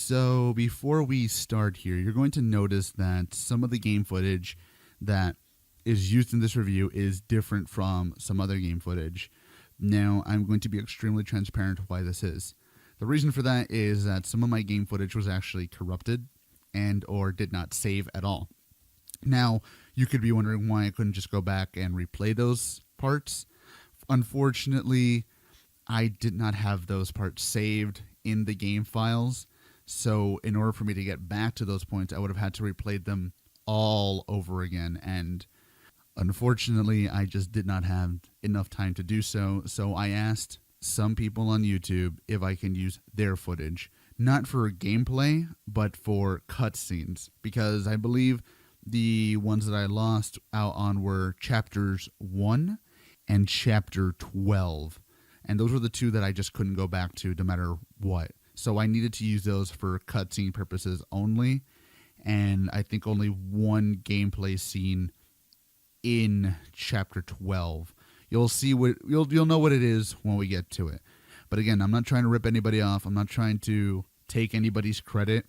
So before we start here, you're going to notice that some of the game footage that is used in this review is different from some other game footage. Now, I'm going to be extremely transparent why this is. The reason for that is that some of my game footage was actually corrupted and or did not save at all. Now, you could be wondering why I couldn't just go back and replay those parts. Unfortunately, I did not have those parts saved in the game files. So in order for me to get back to those points, I would have had to replay them all over again. And unfortunately, I just did not have enough time to do so. So I asked some people on YouTube if I can use their footage, not for gameplay, but for cutscenes, because I believe the ones that I lost out on were chapters 1 and chapter 12. And those were the two that I just couldn't go back to no matter what. So I needed to use those for cutscene purposes only. And I think only one gameplay scene in chapter 12. You'll see what you'll know what it is when we get to it. But again, I'm not trying to rip anybody off. I'm not trying to take anybody's credit.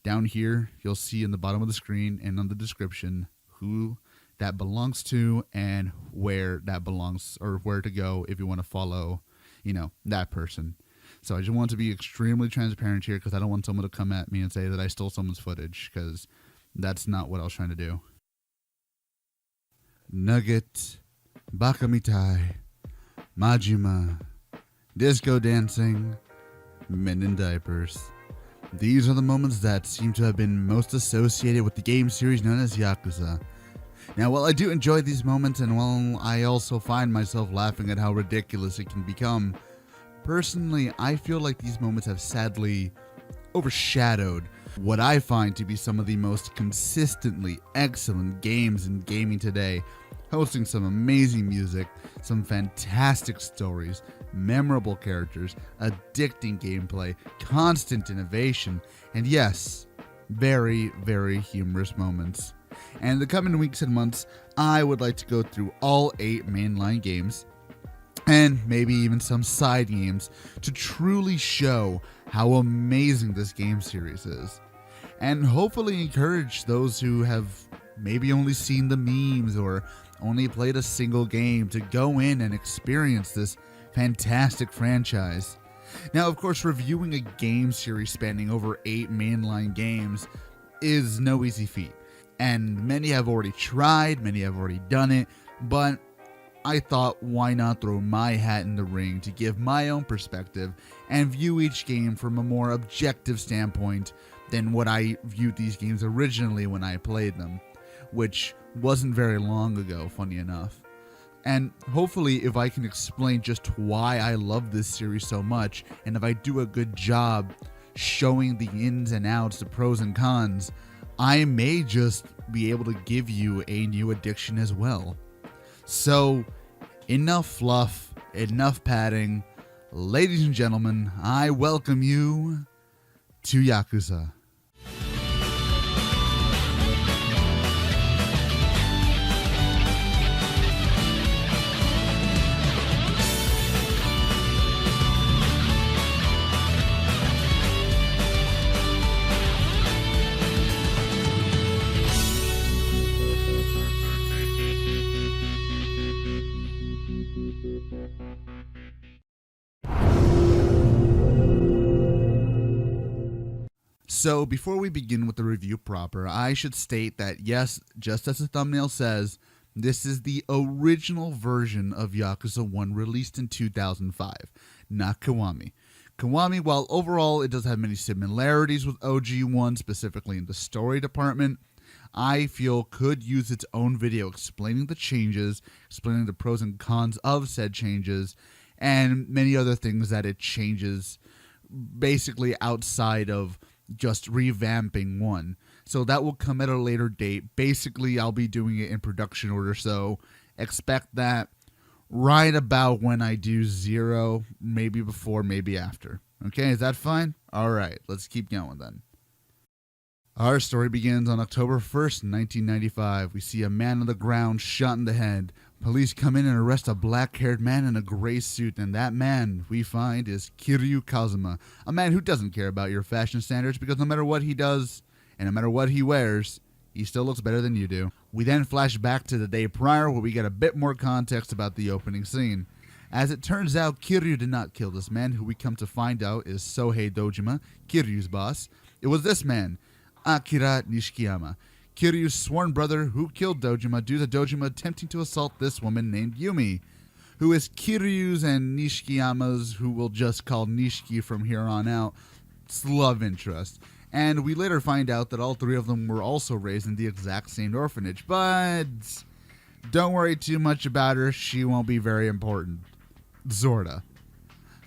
Down here, you'll see in the bottom of the screen and on the description who that belongs to and where that belongs, or where to go if you want to follow, that person. So I just want to be extremely transparent here because I don't want someone to come at me and say that I stole someone's footage, because that's not what I was trying to do. Nugget, Bakamitai, Majima, disco dancing, men in diapers. These are the moments that seem to have been most associated with the game series known as Yakuza. Now, while I do enjoy these moments, and while I also find myself laughing at how ridiculous it can become, personally, I feel like these moments have sadly overshadowed what I find to be some of the most consistently excellent games in gaming today, hosting some amazing music, some fantastic stories, memorable characters, addicting gameplay, constant innovation, and yes, very, very humorous moments. And in the coming weeks and months, I would like to go through all 8 mainline games, and maybe even some side games, to truly show how amazing this game series is. And hopefully encourage those who have maybe only seen the memes or only played a single game to go in and experience this fantastic franchise. Now, of course, reviewing a game series spanning over 8 mainline games is no easy feat. And many have already tried, many have already done it, but I thought, why not throw my hat in the ring to give my own perspective and view each game from a more objective standpoint than what I viewed these games originally when I played them, which wasn't very long ago, funny enough. And hopefully, if I can explain just why I love this series so much, and if I do a good job showing the ins and outs, the pros and cons, I may just be able to give you a new addiction as well. So, enough fluff, enough padding. Ladies and gentlemen, I welcome you to Yakuza. So before we begin with the review proper, I should state that yes, just as the thumbnail says, this is the original version of Yakuza 1 released in 2005, not Kiwami. Kiwami, while overall it does have many similarities with OG 1, specifically in the story department, I feel could use its own video explaining the changes, explaining the pros and cons of said changes, and many other things that it changes basically outside of just revamping 1. So that will come at a later date. Basically, I'll be doing it in production order, so expect that right about when I do 0, maybe before, maybe after. Okay, is that fine? Alright, let's keep going then. Our story begins on October 1st, 1995. We see a man on the ground shot in the head. Police come in and arrest a black-haired man in a gray suit, and that man, we find, is Kiryu Kazuma, a man who doesn't care about your fashion standards because no matter what he does, and no matter what he wears, he still looks better than you do. We then flash back to the day prior where we get a bit more context about the opening scene. As it turns out, Kiryu did not kill this man, who we come to find out is Sohei Dojima, Kiryu's boss. It was this man, Akira Nishikiyama, Kiryu's sworn brother who killed Dojima due to Dojima attempting to assault this woman named Yumi, who is Kiryu's and Nishikiyama's, who we'll just call Nishiki from here on out, love interest. And we later find out that all three of them were also raised in the exact same orphanage, but don't worry too much about her, she won't be very important. Sorta.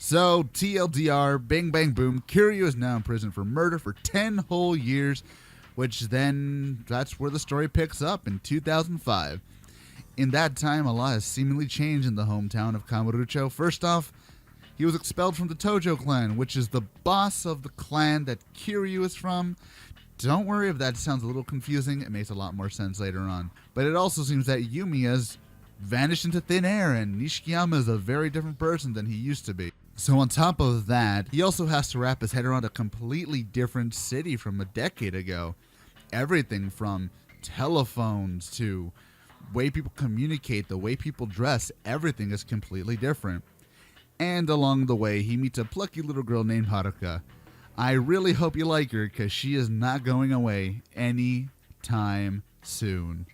So, TLDR, bang bang boom, Kiryu is now in prison for murder for 10 whole years, which then, that's where the story picks up in 2005. In that time, a lot has seemingly changed in the hometown of Kamurocho. First off, he was expelled from the Tojo clan, which is the boss of the clan that Kiryu is from. Don't worry if that sounds a little confusing, it makes a lot more sense later on. But it also seems that Yumi has vanished into thin air, and Nishikiyama is a very different person than he used to be. So on top of that, he also has to wrap his head around a completely different city from a decade ago. Everything from telephones to way people communicate, the way people dress, everything is completely different. And along the way, he meets a plucky little girl named Haruka. I really hope you like her, because she is not going away anytime soon.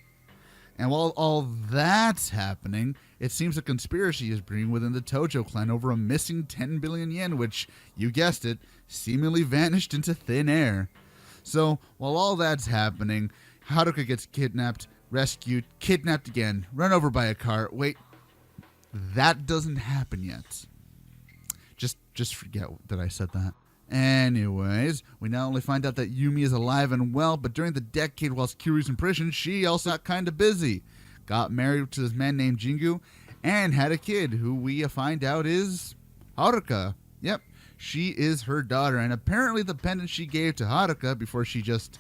And while all that's happening, it seems a conspiracy is brewing within the Tojo clan over a missing 10 billion yen, which, you guessed it, seemingly vanished into thin air. So, while all that's happening, Haruka gets kidnapped, rescued, kidnapped again, run over by a car. Wait, that doesn't happen yet. Just forget that I said that. Anyways, we not only find out that Yumi is alive and well, but during the decade whilst Kiryu's in prison, she also got kinda busy. Got married to this man named Jingu, and had a kid, who we find out is Haruka. Yep, she is her daughter, and apparently the pendant she gave to Haruka before she just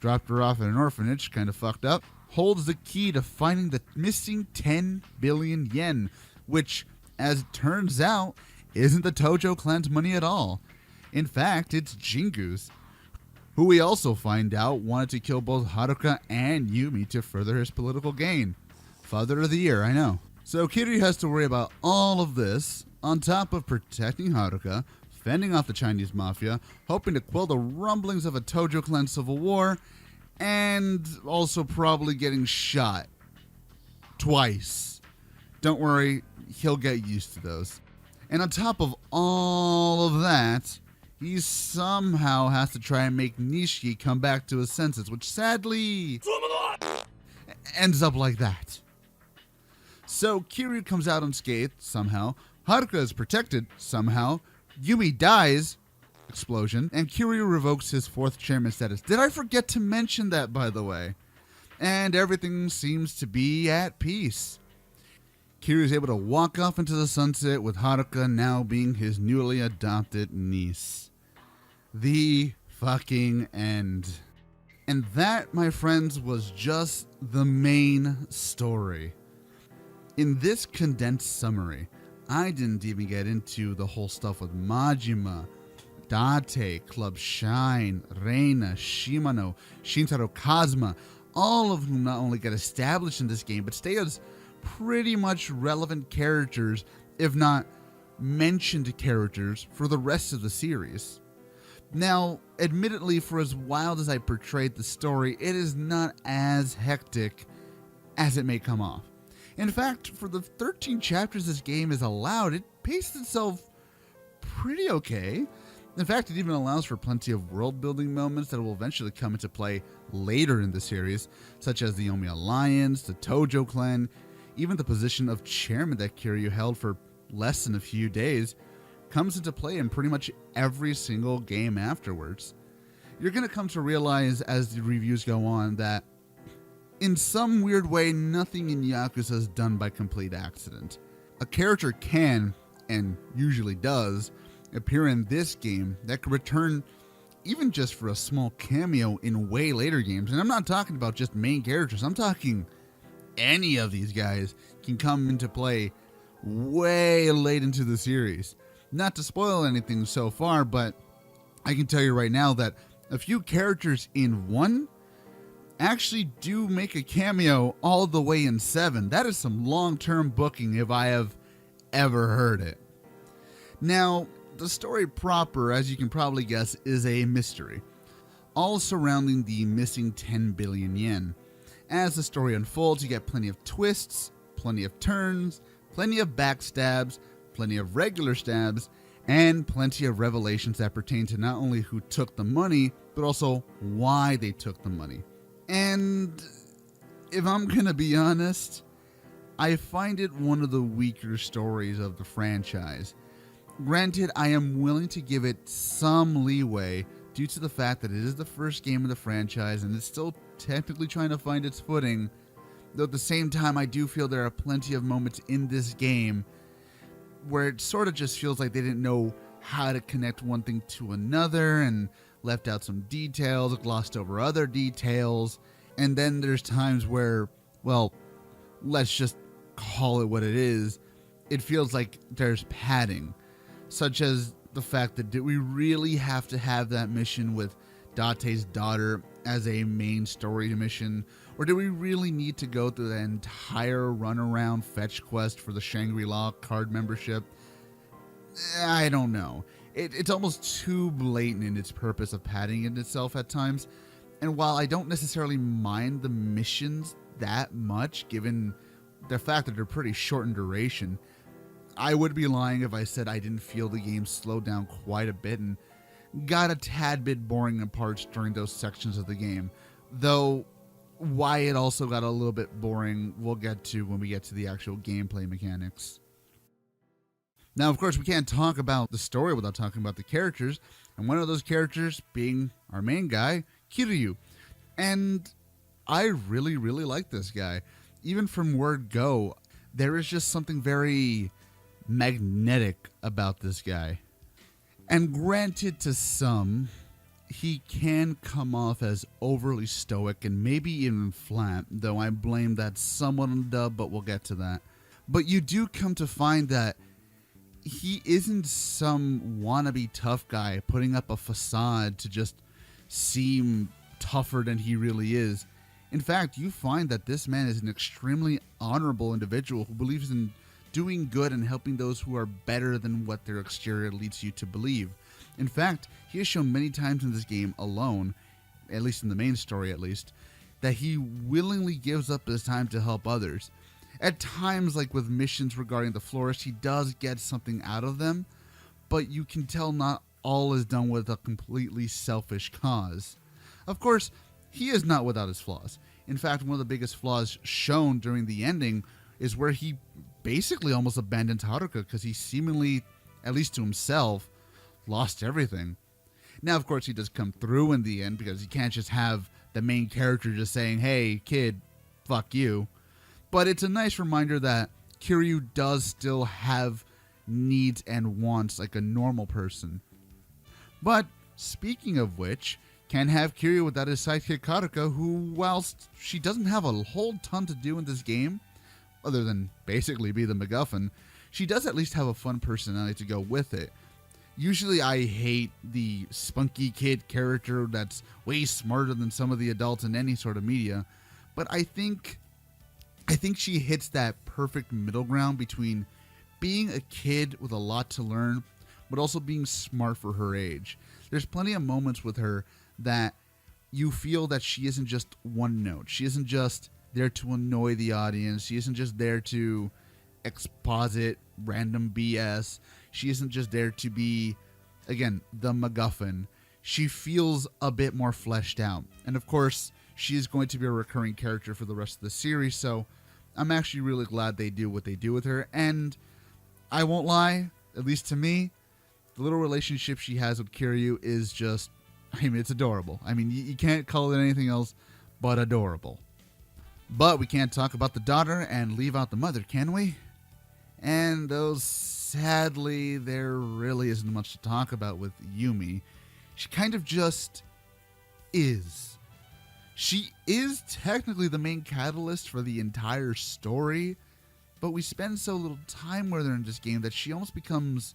dropped her off at an orphanage, kinda fucked up, holds the key to finding the missing 10 billion yen, which, as it turns out, isn't the Tojo clan's money at all. In fact, it's Jingu's, who we also find out wanted to kill both Haruka and Yumi to further his political gain. Father of the year, I know. So Kiryu has to worry about all of this, on top of protecting Haruka, fending off the Chinese mafia, hoping to quell the rumblings of a Tojo clan civil war, and also probably getting shot. Twice. Don't worry, he'll get used to those. And on top of all of that, he somehow has to try and make Nishiki come back to his senses, which sadly ends up like that. So Kiryu comes out unscathed, somehow. Haruka is protected, somehow. Yumi dies, explosion, and Kiryu revokes his fourth chairman status. Did I forget to mention that, by the way? And everything seems to be at peace. Kiryu is able to walk off into the sunset with Haruka now being his newly adopted niece. The fucking end. And that, my friends, was just the main story. In this condensed summary, I didn't even get into the whole stuff with Majima, Date, Club Shine, Reina, Shimano, Shintaro Kazuma, all of whom not only get established in this game, but stay as pretty much relevant characters, if not mentioned characters, for the rest of the series. Now, admittedly, for as wild as I portrayed the story, it is not as hectic as it may come off. In fact, for the 13 chapters this game is allowed, it paced itself pretty okay. In fact, it even allows for plenty of world-building moments that will eventually come into play later in the series, such as the Omi Alliance, the Tojo clan, even the position of chairman that Kiryu held for less than a few days comes into play in pretty much every single game afterwards. You're going to come to realize as the reviews go on that in some weird way, nothing in Yakuza is done by complete accident. A character can, and usually does, appear in this game that could return even just for a small cameo in way later games. And I'm not talking about just main characters. I'm talking any of these guys can come into play way late into the series. Not to spoil anything so far, but I can tell you right now that a few characters in 1 actually do make a cameo all the way in 7. That is some long-term booking if I have ever heard it. Now, the story proper, as you can probably guess, is a mystery, all surrounding the missing 10 billion yen. As the story unfolds, you get plenty of twists, plenty of turns, plenty of backstabs, plenty of regular stabs, and plenty of revelations that pertain to not only who took the money, but also why they took the money. And if I'm gonna be honest, I find it one of the weaker stories of the franchise. Granted, I am willing to give it some leeway due to the fact that it is the first game of the franchise and it's still technically trying to find its footing, though at the same time I do feel there are plenty of moments in this game where it sort of just feels like they didn't know how to connect one thing to another and left out some details, glossed over other details, and then there's times where, well, let's just call it what it is, it feels like there's padding, such as the fact that did we really have to have that mission with Date's daughter as a main story mission, or do we really need to go through the entire runaround fetch quest for the Shangri-La card membership? I don't know. It's almost too blatant in its purpose of padding in itself at times, and while I don't necessarily mind the missions that much, given the fact that they're pretty short in duration, I would be lying if I said I didn't feel the game slowed down quite a bit and got a tad bit boring in parts during those sections of the game. Though, why it also got a little bit boring, we'll get to when we get to the actual gameplay mechanics. Now, of course, we can't talk about the story without talking about the characters, and one of those characters being our main guy, Kiryu. And I really, really like this guy. Even from word go, there is just something very magnetic about this guy. And granted, to some, he can come off as overly stoic and maybe even flat, though I blame that somewhat on the dub, but we'll get to that. But you do come to find that he isn't some wannabe tough guy putting up a facade to just seem tougher than he really is. In fact, you find that this man is an extremely honorable individual who believes in doing good and helping those who are better than what their exterior leads you to believe. In fact, he has shown many times in this game alone, at least in the main story at least, that he willingly gives up his time to help others. At times, like with missions regarding the florist, he does get something out of them, but you can tell not all is done with a completely selfish cause. Of course, he is not without his flaws. In fact, one of the biggest flaws shown during the ending is where he basically almost abandoned Haruka because he seemingly, at least to himself, lost everything. Now, of course, he does come through in the end because you can't just have the main character just saying, hey, kid, fuck you. But it's a nice reminder that Kiryu does still have needs and wants like a normal person. But speaking of which, can't have Kiryu without his sidekick Haruka, who, whilst she doesn't have a whole ton to do in this game, other than basically be the MacGuffin, she does at least have a fun personality to go with it. Usually I hate the spunky kid character that's way smarter than some of the adults in any sort of media, but I think she hits that perfect middle ground between being a kid with a lot to learn, but also being smart for her age. There's plenty of moments with her that you feel that she isn't just one note. She isn't just there to annoy the audience. She isn't just there to exposit random BS. She isn't just there to be, again, the MacGuffin. She feels a bit more fleshed out. And of course, she is going to be a recurring character for the rest of the series, so I'm actually really glad they do what they do with her. And I won't lie, at least to me, the little relationship she has with Kiryu is just, I mean, it's adorable. I mean, you can't call it anything else but adorable. But we can't talk about the daughter and leave out the mother, can we? And though sadly there really isn't much to talk about with Yumi, She kind of just is. She is technically the main catalyst for the entire story, but we spend so little time with her in this game that she almost becomes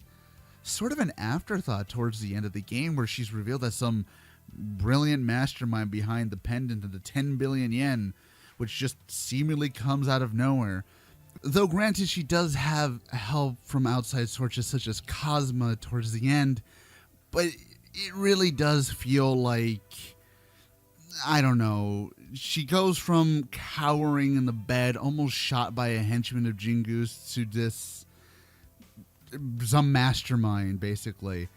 sort of an afterthought towards the end of the game, where she's revealed as some brilliant mastermind behind the pendant of the 10 billion yen, which just seemingly comes out of nowhere. Though granted, she does have help from outside sources such as Cosma towards the end, but it really does feel like, I don't know, she goes from cowering in the bed, almost shot by a henchman of Jingu's, to this, some mastermind, basically.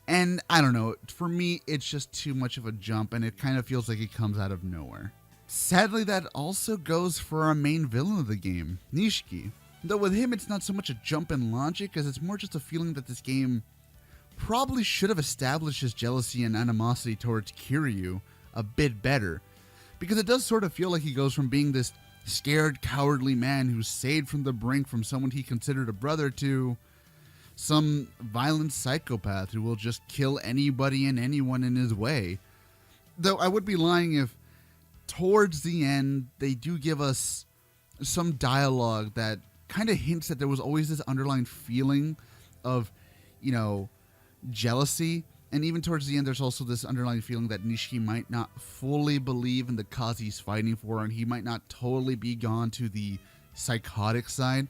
And I don't know, for me, it's just too much of a jump, and it kind of feels like it comes out of nowhere. Sadly, that also goes for our main villain of the game, Nishiki. Though with him, it's not so much a jump in logic, as it's more just a feeling that this game probably should have established his jealousy and animosity towards Kiryu a bit better. Because it does sort of feel like he goes from being this scared, cowardly man who's saved from the brink from someone he considered a brother to some violent psychopath who will just kill anybody and anyone in his way. Though I would be lying if towards the end they do give us some dialogue that kind of hints that there was always this underlying feeling of, you know, jealousy. And even towards the end, there's also this underlying feeling that Nishiki might not fully believe in the cause he's fighting for, and he might not totally be gone to the psychotic side,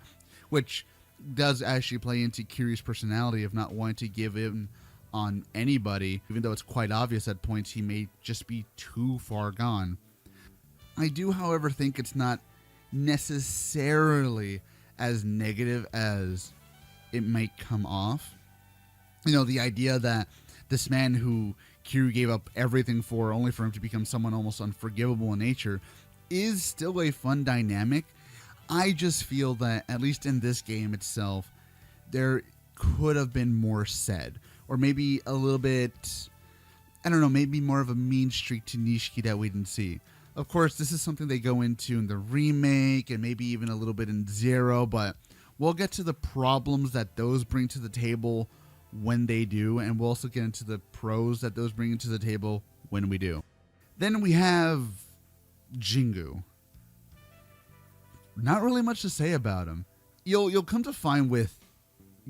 which does actually play into Kiryu's personality of not wanting to give in on anybody, even though it's quite obvious at points he may just be too far gone. I do, however, think it's not necessarily as negative as it might come off. You know, the idea that this man who Kiryu gave up everything for, only for him to become someone almost unforgivable in nature, is still a fun dynamic. I just feel that, at least in this game itself, there could have been more said. Or maybe a little bit, I don't know, maybe more of a mean streak to Nishiki that we didn't see. Of course, this is something they go into in the remake, and maybe even a little bit in Zero, but we'll get to the problems that those bring to the table when they do, and we'll also get into the pros that those bring to the table when we do. Then we have Jingu. Not really much to say about him. You'll come to find with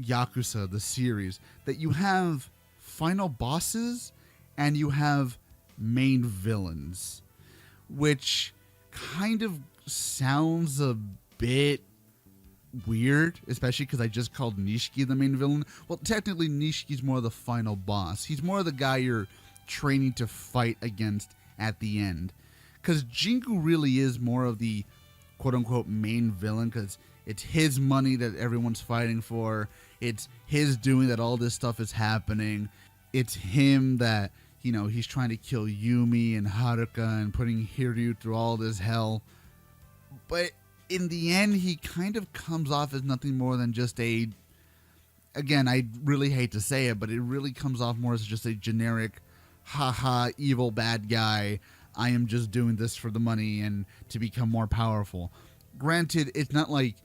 Yakuza, the series, that you have final bosses and you have main villains, which kind of sounds a bit weird, especially because I just called Nishiki the main villain. Well, technically Nishiki's more the final boss. He's more the guy you're training to fight against at the end, because Jingu really is more of the quote-unquote main villain, because it's his money that everyone's fighting for. It's his doing that all this stuff is happening. It's him that, you know, he's trying to kill Yumi and Haruka and putting Hiryu through all this hell. But in the end, he kind of comes off as nothing more than just a, again, I really hate to say it, but it really comes off more as just a generic, haha, evil bad guy. I am just doing this for the money and to become more powerful. Granted, it's not like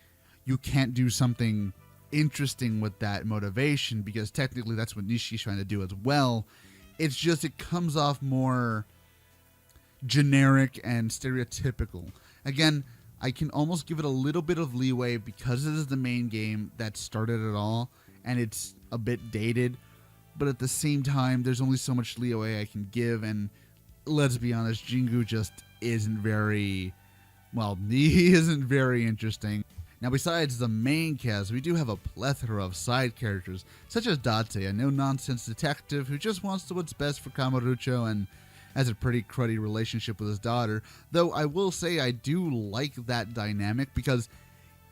you can't do something interesting with that motivation, because technically that's what Nishiki's trying to do as well. It's just it comes off more generic and stereotypical. Again, I can almost give it a little bit of leeway because it is the main game that started it all, and it's a bit dated. But at the same time, there's only so much leeway I can give, and let's be honest, Jingu just isn't very, well, he isn't very interesting. Now, besides the main cast, we do have a plethora of side characters, such as Date, a no-nonsense detective who just wants to what's best for Kamurocho and has a pretty cruddy relationship with his daughter. Though I will say I do like that dynamic, because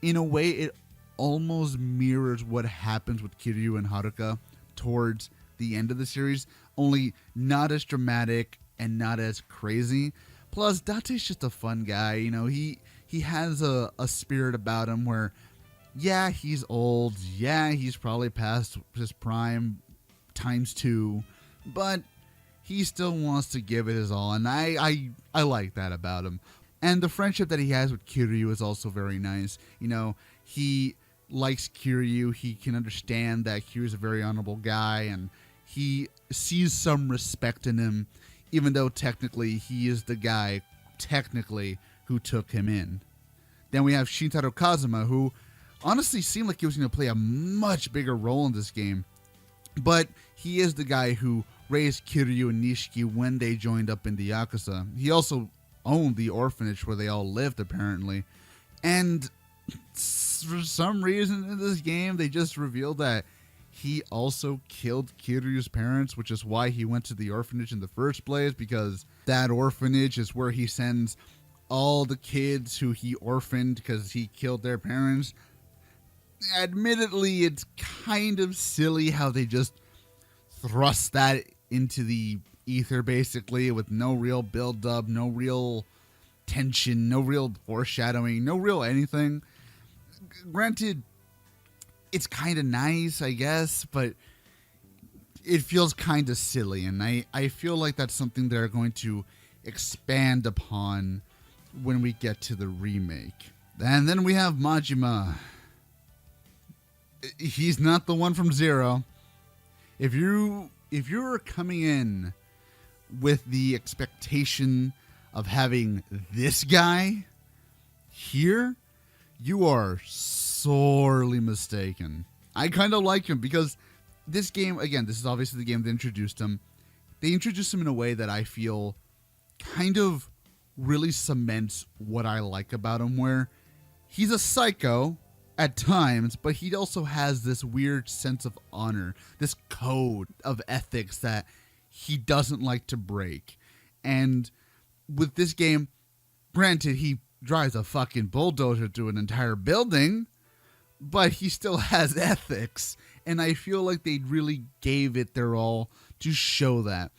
in a way it almost mirrors what happens with Kiryu and Haruka towards the end of the series, only not as dramatic and not as crazy. Plus, Date's just a fun guy, you know, he has a spirit about him where, yeah, he's old, yeah, he's probably past his prime ×2, but he still wants to give it his all, and I like that about him. And the friendship that he has with Kiryu is also very nice. You know, he likes Kiryu, he can understand that Kiryu's a very honorable guy, and he sees some respect in him, even though technically he is the guy, technically, who took him in. Then we have Shintaro Kazuma, who honestly seemed like he was going to play a much bigger role in this game. But he is the guy who raised Kiryu and Nishiki when they joined up in the Yakuza. He also owned the orphanage where they all lived, apparently. And for some reason in this game, they just revealed that he also killed Kiryu's parents, which is why he went to the orphanage in the first place, because that orphanage is where he sends all the kids who he orphaned because he killed their parents. Admittedly, it's kind of silly how they just thrust that into the ether, basically, with no real build-up, no real tension, no real foreshadowing, no real anything. Granted, it's kind of nice, I guess, but it feels kind of silly, and I feel like that's something they're going to expand upon when we get to the remake. And then we have Majima. He's not the one from Zero. If you're coming in with the expectation of having this guy here, you are sorely mistaken. I kind of like him because this game, again, this is obviously the game that introduced him. They introduced him in a way that I feel kind of really cements what I like about him, where he's a psycho at times, but he also has this weird sense of honor, this code of ethics that he doesn't like to break. And with this game, granted, he drives a fucking bulldozer through an entire building, but he still has ethics. And I feel like they really gave it their all to show that.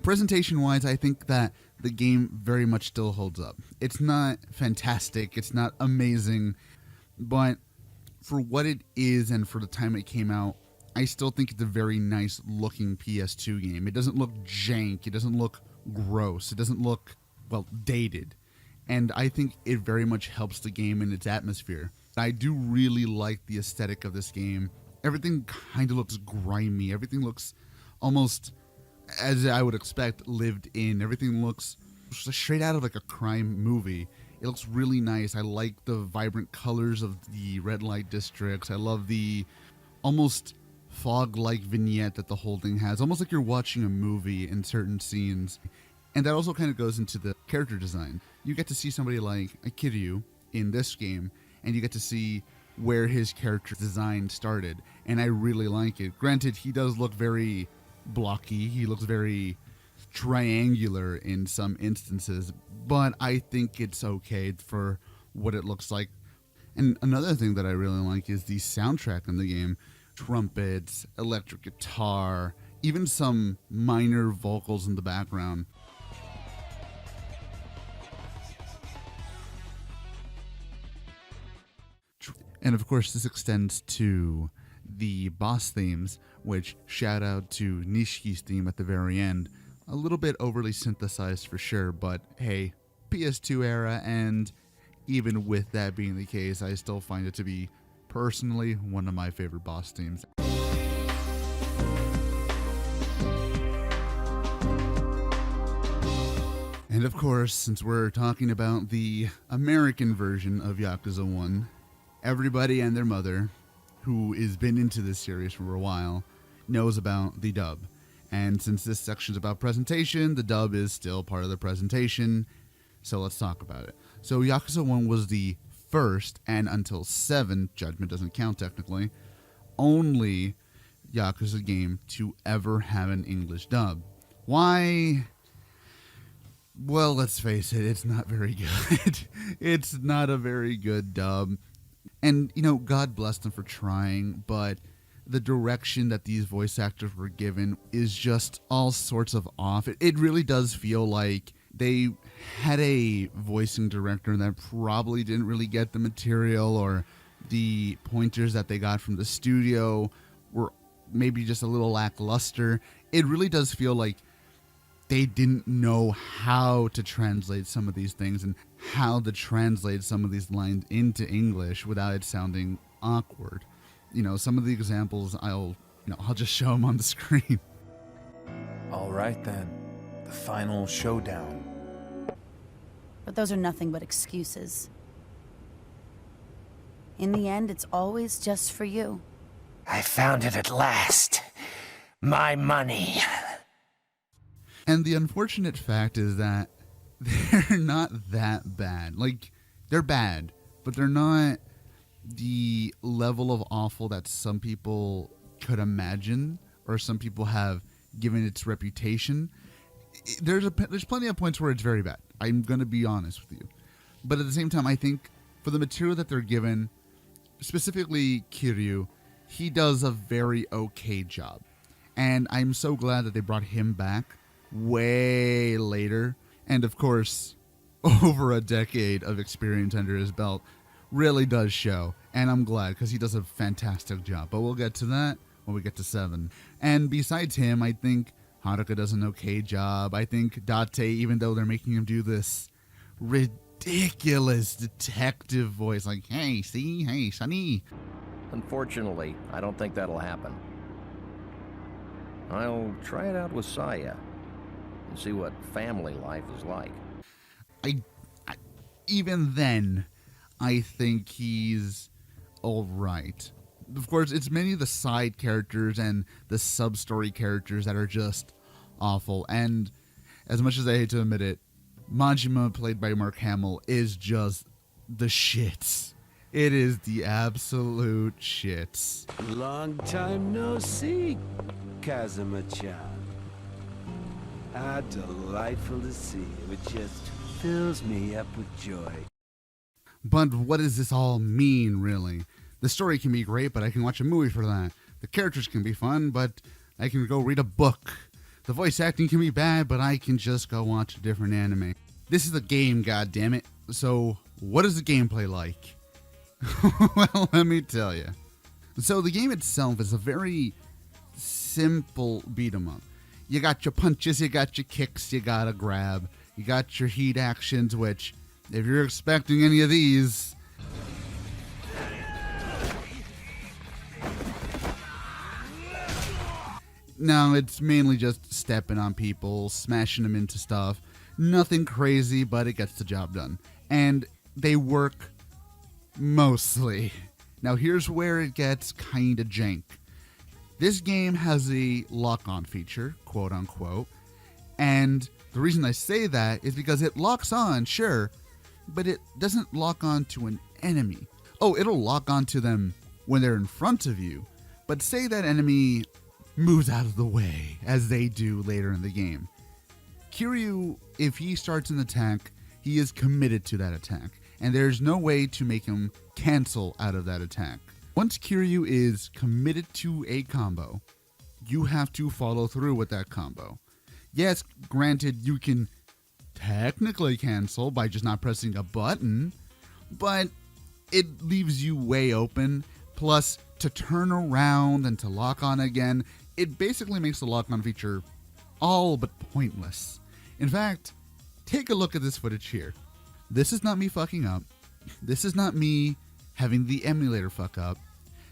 Presentation-wise, I think that the game very much still holds up. It's not fantastic, it's not amazing, but for what it is and for the time it came out, I still think it's a very nice looking PS2 game. It doesn't look jank, it doesn't look gross, it doesn't look, well, dated. And I think it very much helps the game in its atmosphere. I do really like the aesthetic of this game. Everything kind of looks grimy, everything looks almost, as I would expect, lived in. Everything looks straight out of like a crime movie. It looks really nice. I like the vibrant colors of the red light districts. I love the almost fog-like vignette that the whole thing has. Almost like you're watching a movie in certain scenes. And that also kind of goes into the character design. You get to see somebody like Kiryu in this game, and you get to see where his character design started. And I really like it. Granted, he does look very blocky. He looks very triangular in some instances, but I think it's okay for what it looks like. And another thing that I really like is the soundtrack in the game. Trumpets, electric guitar, even some minor vocals in the background. And of course, this extends to the boss themes, which shout out to Nishiki's theme at the very end. A little bit overly synthesized for sure, but hey, PS2 era, and even with that being the case, I still find it to be, personally, one of my favorite boss themes. And of course, since we're talking about the American version of Yakuza 1, everybody and their mother who has been into this series for a while knows about the dub. And since this section's about presentation, the dub is still part of the presentation, so let's talk about it. So Yakuza 1 was the first, and until 7, Judgment doesn't count technically, only Yakuza game to ever have an English dub. Why? Well, let's face it, it's not very good. It's not a very good dub. And, you know, God bless them for trying, but the direction that these voice actors were given is just all sorts of off. It really does feel like they had a voicing director that probably didn't really get the material, or the pointers that they got from the studio were maybe just a little lackluster. It really does feel like they didn't know how to translate some of these things and how to translate some of these lines into English without it sounding awkward. You know, some of the examples I'll No, I'll just show him on the screen. All right then, the final showdown. But those are nothing but excuses. In the end, it's always just for you. I found it at last. My money. And the unfortunate fact is that they're not that bad. Like, they're bad, but they're not the level of awful that some people could imagine or some people have given its reputation. There's plenty of points where it's very bad. I'm going to be honest with you. But at the same time, I think for the material that they're given, specifically Kiryu, he does a very okay job. And I'm so glad that they brought him back way later. And of course, over a decade of experience under his belt really does show. And I'm glad because he does a fantastic job. But we'll get to that when we get to 7. And besides him, I think Haruka does an okay job. I think Date, even though they're making him do this ridiculous detective voice, like, hey, see? Hey, Sonny. Unfortunately, I don't think that'll happen. I'll try it out with Saya and see what family life is like. Even then, I think he's all right. Of course, it's many of the side characters and the sub-story characters that are just awful. And as much as I hate to admit it, Majima, played by Mark Hamill, is just the shits. It is the absolute shits. Long time no see, Kazuma-chan. Ah, delightful to see you. It just fills me up with joy. But what does this all mean, really? The story can be great, but I can watch a movie for that. The characters can be fun, but I can go read a book. The voice acting can be bad, but I can just go watch a different anime. This is a game, goddammit. So, what is the gameplay like? Well, let me tell you. So, the game itself is a very simple beat 'em up. You got your punches, you got your kicks, you got a grab. You got your heat actions, which, if you're expecting any of these... No, it's mainly just stepping on people, smashing them into stuff. Nothing crazy, but it gets the job done. And they work mostly. Now here's where it gets kinda jank. This game has a lock-on feature, quote unquote, and the reason I say that is because it locks on, sure, but it doesn't lock on to an enemy. Oh, it'll lock on to them when they're in front of you, but say that enemy moves out of the way, as they do later in the game. Kiryu, if he starts an attack, he is committed to that attack, and there's no way to make him cancel out of that attack. Once Kiryu is committed to a combo, you have to follow through with that combo. Yes, granted, you can technically cancel by just not pressing a button, but it leaves you way open. Plus, to turn around and to lock on again, it basically makes the lock-on feature all but pointless. In fact, take a look at this footage here. This is not me fucking up. This is not me having the emulator fuck up.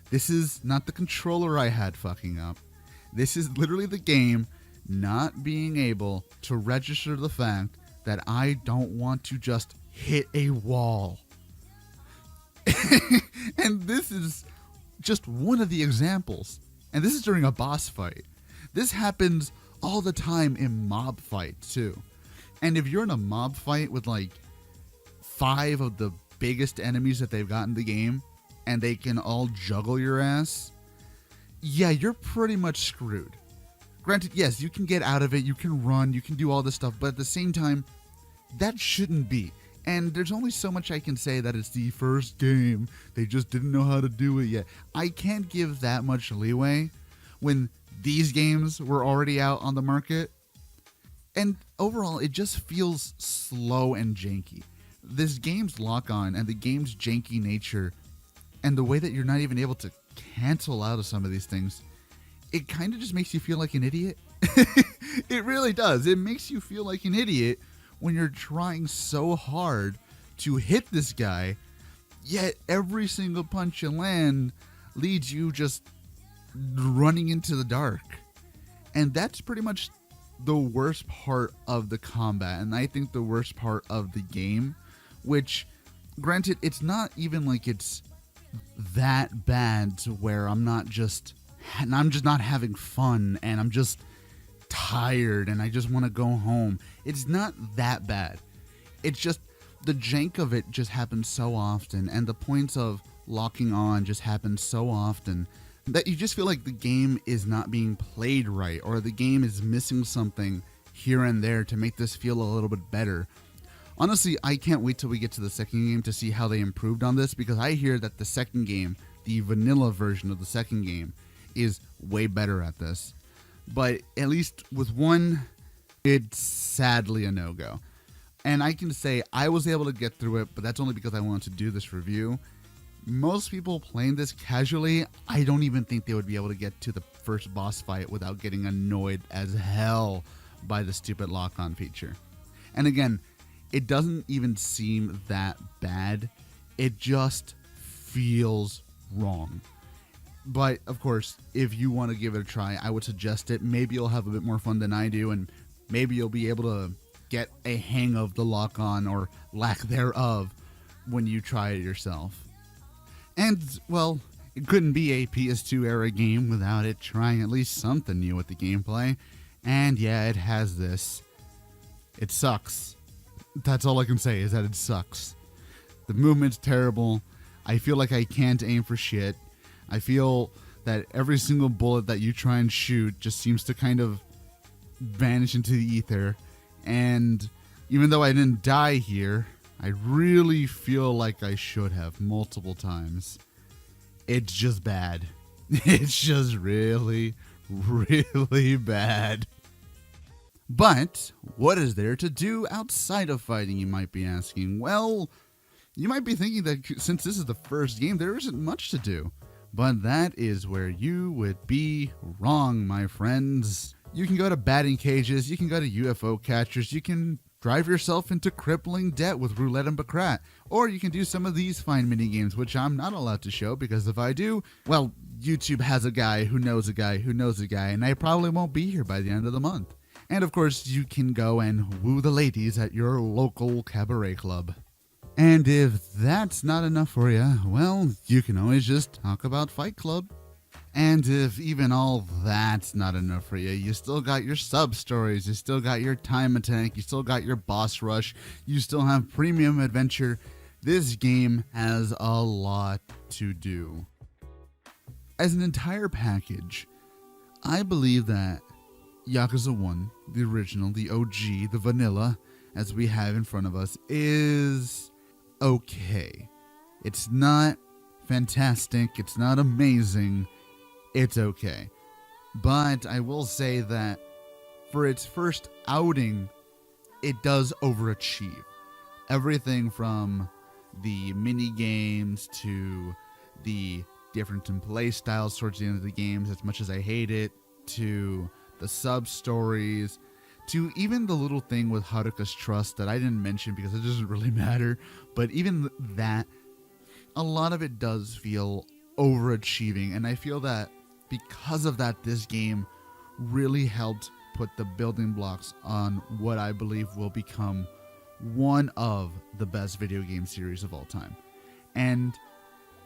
This is not the controller I had fucking up. This is literally the game not being able to register the fact that I don't want to just hit a wall. And this is just one of the examples. And this is during a boss fight. This happens all the time in mob fights too. And if you're in a mob fight with like 5 of the biggest enemies that they've got in the game, and they can all juggle your ass, yeah, you're pretty much screwed. Granted, yes, you can get out of it, you can run, you can do all this stuff, but at the same time, that shouldn't be. And there's only so much I can say that it's the first game. They just didn't know how to do it yet. I can't give that much leeway when these games were already out on the market. And overall, it just feels slow and janky. This game's lock-on and the game's janky nature and the way that you're not even able to cancel out of some of these things, it kind of just makes you feel like an idiot. It really does. It makes you feel like an idiot when you're trying so hard to hit this guy, yet every single punch you land leads you just running into the dark. And that's pretty much the worst part of the combat, and I think the worst part of the game, which, granted, it's not even like it's that bad to where I'm just not having fun and I'm just tired and I just want to go home. It's not that bad. It's just the jank of it just happens so often, and the points of locking on just happen so often that you just feel like the game is not being played right, or the game is missing something here and there to make this feel a little bit better. Honestly, I can't wait till we get to the second game to see how they improved on this, because I hear that the second game, the vanilla version of the second game, is way better at this. But at least with one, it's sadly a no-go. And I can say I was able to get through it, but that's only because I wanted to do this review. Most people playing this casually, I don't even think they would be able to get to the first boss fight without getting annoyed as hell by the stupid lock-on feature. And again, it doesn't even seem that bad. It just feels wrong. But, of course, if you want to give it a try, I would suggest it. Maybe you'll have a bit more fun than I do, and maybe you'll be able to get a hang of the lock-on, or lack thereof, when you try it yourself. And, well, it couldn't be a PS2 era game without it trying at least something new with the gameplay. And yeah, it has this. It sucks. That's all I can say, is that it sucks. The movement's terrible. I feel like I can't aim for shit. I feel that every single bullet that you try and shoot just seems to kind of vanish into the ether. And even though I didn't die here, I really feel like I should have multiple times. It's just bad. It's just really, really bad. But what is there to do outside of fighting, you might be asking? Well, you might be thinking that since this is the first game, there isn't much to do. But that is where you would be wrong, my friends. You can go to batting cages, you can go to UFO catchers, you can drive yourself into crippling debt with roulette and baccarat, or you can do some of these fine mini games, which I'm not allowed to show, because if I do, well, YouTube has a guy who knows a guy who knows a guy, and I probably won't be here by the end of the month. And of course, you can go and woo the ladies at your local cabaret club. And if that's not enough for you, well, you can always just talk about Fight Club. And if even all that's not enough for you, you still got your sub-stories, you still got your time attack, you still got your boss rush, you still have premium adventure. This game has a lot to do. As an entire package, I believe that Yakuza 1, the original, the OG, the vanilla, as we have in front of us, is okay. It's not fantastic, it's not amazing, it's okay. But I will say that for its first outing, it does overachieve. Everything from the mini games to the difference in play styles towards the end of the games, as much as I hate it, to the sub stories, to even the little thing with Haruka's trust that I didn't mention because it doesn't really matter, but even that, a lot of it does feel overachieving, and I feel that because of that, this game really helped put the building blocks on what I believe will become one of the best video game series of all time. And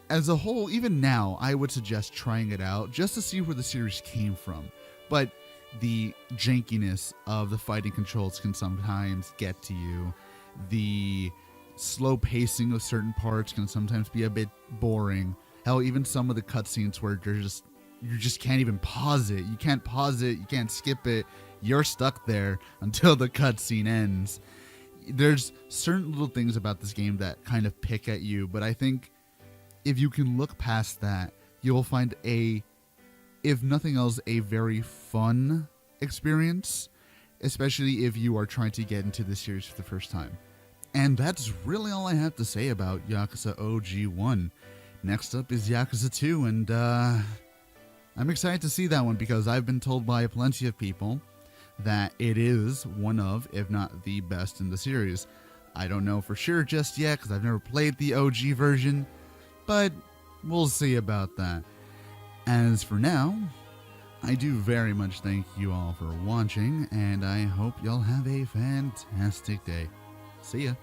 as a whole, even now, I would suggest trying it out just to see where the series came from. But the jankiness of the fighting controls can sometimes get to you. The slow pacing of certain parts can sometimes be a bit boring. Hell, even some of the cutscenes where you just can't even pause it. You can't pause it, you can't skip it. You're stuck there until the cutscene ends. There's certain little things about this game that kind of pick at you, but I think if you can look past that, you'll find if nothing else, a very fun experience, especially if you are trying to get into this series for the first time. And that's really all I have to say about Yakuza OG 1. Next up is Yakuza 2, and I'm excited to see that one because I've been told by plenty of people that it is one of, if not the best in the series. I don't know for sure just yet because I've never played the OG version, but we'll see about that. As for now, I do very much thank you all for watching, and I hope y'all have a fantastic day. See ya.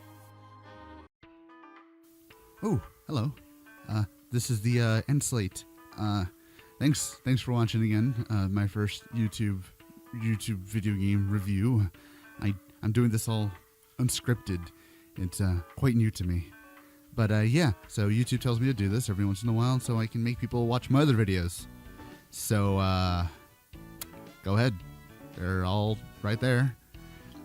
Oh, hello. This is the end slate. Thanks for watching again. My first YouTube video game review. I'm doing this all unscripted. It's quite new to me. But yeah, so YouTube tells me to do this every once in a while so I can make people watch my other videos. So go ahead. They're all right there.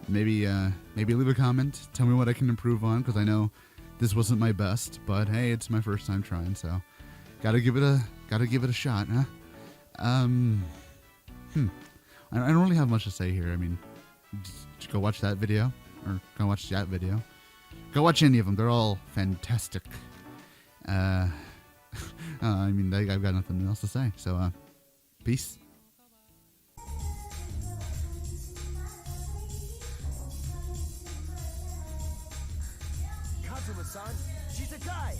Maybe leave a comment. Tell me what I can improve on, because I know this wasn't my best, but hey, it's my first time trying, so gotta give it a shot, huh? I don't really have much to say here. I mean, just go watch that video, or go watch that video. Go watch any of them. They're all fantastic. I mean, I've got nothing else to say. So, peace. Kazuma-san, she's a guy.